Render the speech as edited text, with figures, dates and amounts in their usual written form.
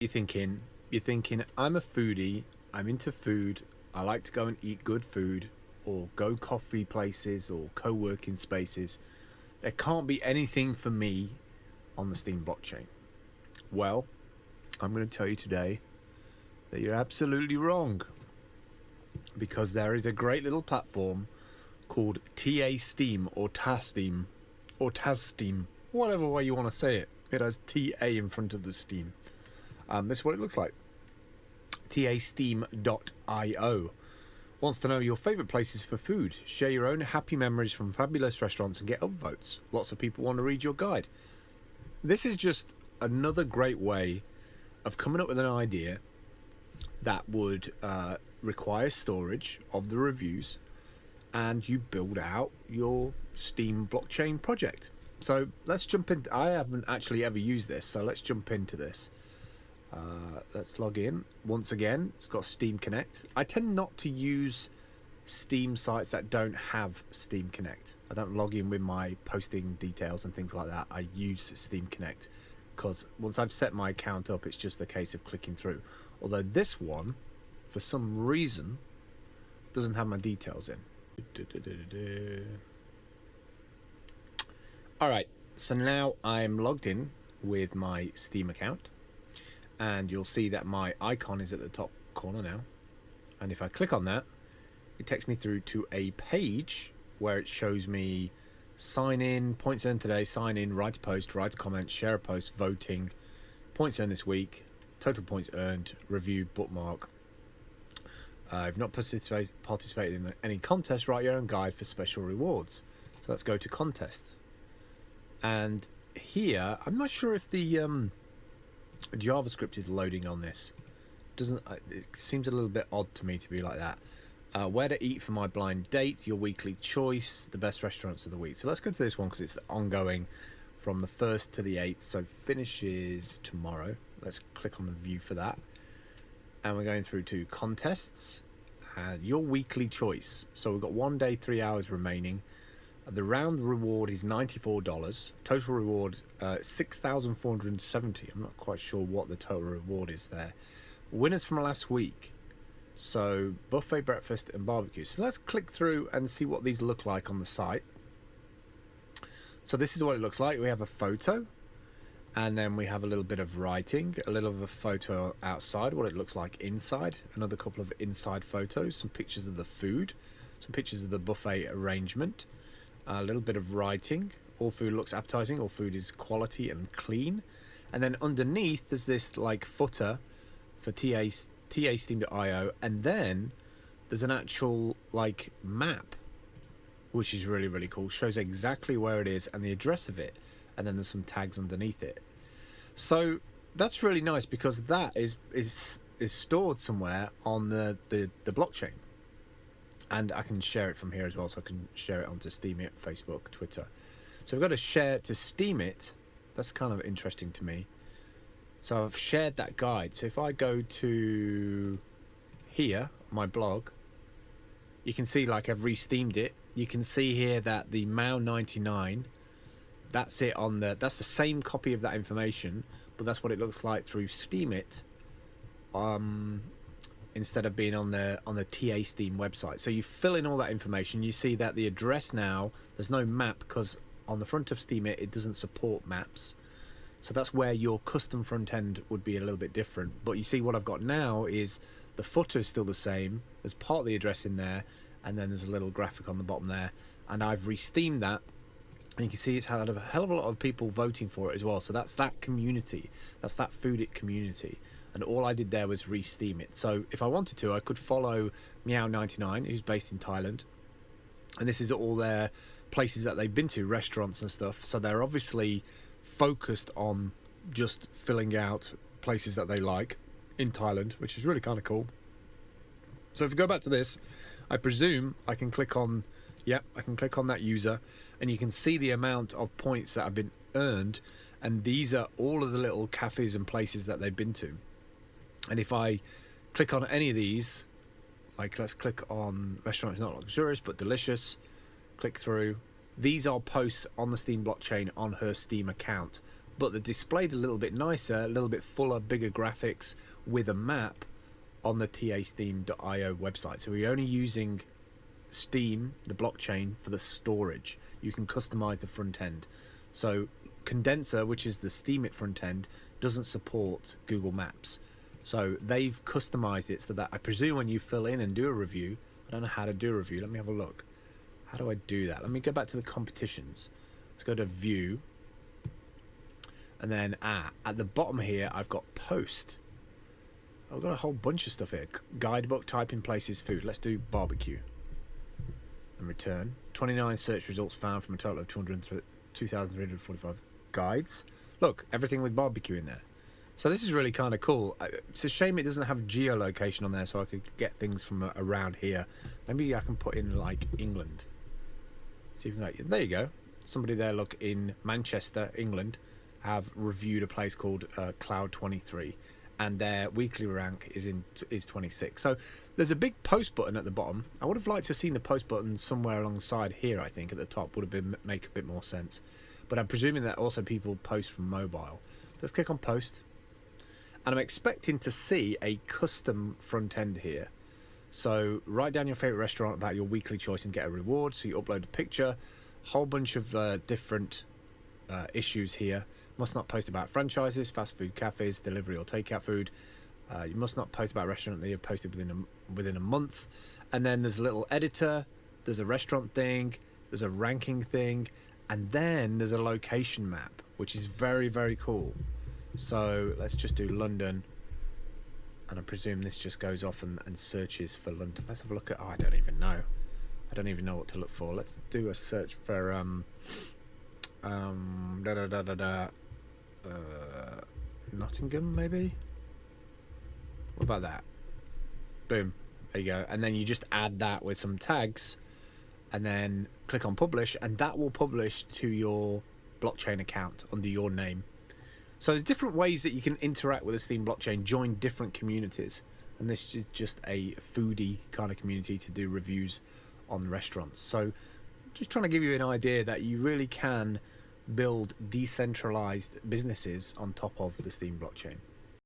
You're thinking, I'm a foodie, I'm into food, I like to go and eat good food, or go coffee places or co-working spaces. There can't be anything for me on the Steam blockchain. Well, I'm going to tell you today that you're absolutely wrong, because there is a great little platform called tasteem or tasteem or tasteem, whatever way you want to say it. It has TA in front of the Steam. This is what it looks like. tasteem.io wants to know your favourite places for food. Share your own happy memories from fabulous restaurants and get upvotes. Lots of people want to read your guide. This is just another great way of coming up with an idea that would require storage of the reviews, and you build out your Steam blockchain project. So let's jump in. I haven't actually ever used this, so let's jump into this. Let's log in. Once again, it's got Steam Connect. I tend not to use Steam sites that don't have Steam Connect. I don't log in with my posting details and things like that. I use Steam Connect because once I've set my account up, it's just a case of clicking through. Although this one, for some reason, doesn't have my details in. Alright, so now I'm logged in with my Steam account, and you'll see that my icon is at the top corner now, and if I click on that, it takes me through to a page where it shows me sign in, points earned today, sign in, write a post, write a comment, share a post, voting, points earned this week, total points earned, review, bookmark. I've not participated in any contest. Write your own guide for special rewards. So let's go to contest. And here, I'm not sure if the JavaScript is loading on this. It seems a little bit odd to me to be like that. Where to eat for my blind date, your weekly choice, the best restaurants of the week. So let's go to this one because it's ongoing from the 1st to the 8th. So finishes tomorrow. Let's click on the view for that. And we're going through to contests and your weekly choice. So we've got 1 day, 3 hours remaining. The round reward is $94. Total reward, 6,470. I'm not quite sure what the total reward is there. Winners from last week. So buffet, breakfast and barbecue. So let's click through and see what these look like on the site. So this is what it looks like. We have a photo, and then we have a little bit of writing, a little of a photo outside, what it looks like inside, another couple of inside photos, some pictures of the food, some pictures of the buffet arrangement, a little bit of writing. All food looks appetizing, all food is quality and clean. And then underneath there's this like footer for tasteem.io, and then there's an actual like map, which is really, really cool. Shows exactly where it is and the address of it, and then there's some tags underneath it. So that's really nice because that is stored somewhere on the blockchain, and I can share it from here as well. So I can share it onto Steemit, Facebook, Twitter. So we've got to share to Steemit. That's kind of interesting to me. So I've shared that guide. So if I go to here, my blog, you can see like I've re-steamed it. You can see here that the Mao 99, that's it on that's the same copy of that information, but that's what it looks like through Steemit, instead of being on the TA Steem website. So you fill in all that information. You see that the address now, there's no map because on the front of Steemit it doesn't support maps. So that's where your custom front end would be a little bit different. But you see what I've got now is the footer is still the same. There's part of the address in there, and then there's a little graphic on the bottom there, and I've re-steamed that, and you can see it's had a hell of a lot of people voting for it as well. So that's that community, that's that Foodit community, and all I did there was re-steam it. So if I wanted to, I could follow Meow99, who's based in Thailand, and this is all their places that they've been to, restaurants and stuff. So they're obviously focused on just filling out places that they like in Thailand, which is really kind of cool. So if we go back to this, I presume I can click on, I can click on that user, and you can see the amount of points that have been earned, and these are all of the little cafes and places that they've been to. And if I click on any of these, like let's click on restaurant, it's not luxurious but delicious, click through. These are posts on the Steam blockchain on her Steam account but they're displayed a little bit nicer, a little bit fuller, bigger graphics with a map on the tasteem.io website. So we're only using Steem, the blockchain, for the storage. You can customize the front end. So Condenser, which is the Steemit front end, doesn't support Google Maps. So they've customized it so that I presume when you fill in and do a review, I don't know how to do a review. Let me have a look. How do I do that? Let me go back to the competitions. Let's go to view. And then at the bottom here, I've got post. I've got a whole bunch of stuff here. Guidebook, type in places, food. Let's do barbecue. And return. 29 search results found from a total of 2,345 guides. Look, everything with barbecue in there. So this is really kind of cool. It's a shame it doesn't have geolocation on there, so I could get things from around here. Maybe I can put in like England. See if we can, there you go. Somebody there, look, in Manchester, England, have reviewed a place called Cloud 23, and their weekly rank is 26. So there's a big post button at the bottom. I would have liked to have seen the post button somewhere alongside here. I think at the top would have make a bit more sense. But I'm presuming that also people post from mobile. Let's click on post, and I'm expecting to see a custom front end here. So write down your favorite restaurant about your weekly choice and get a reward. So you upload a picture, whole bunch of different issues here. Must not post about franchises, fast food cafes, delivery or takeout food. You must not post about a restaurant that you've posted within a month. And then there's a little editor, there's a restaurant thing, there's a ranking thing, and then there's a location map, which is very, very cool. So let's just do London, and I presume this just goes off and searches for London. Let's have a look at, I don't even know. I don't even know what to look for. Let's do a search for Nottingham, maybe. What about that? Boom, there you go. And then you just add that with some tags, and then click on publish, and that will publish to your blockchain account under your name. So there's different ways that you can interact with the Steem blockchain, join different communities, and this is just a foodie kind of community to do reviews on restaurants. So just trying to give you an idea that you really can build decentralized businesses on top of the Steem blockchain.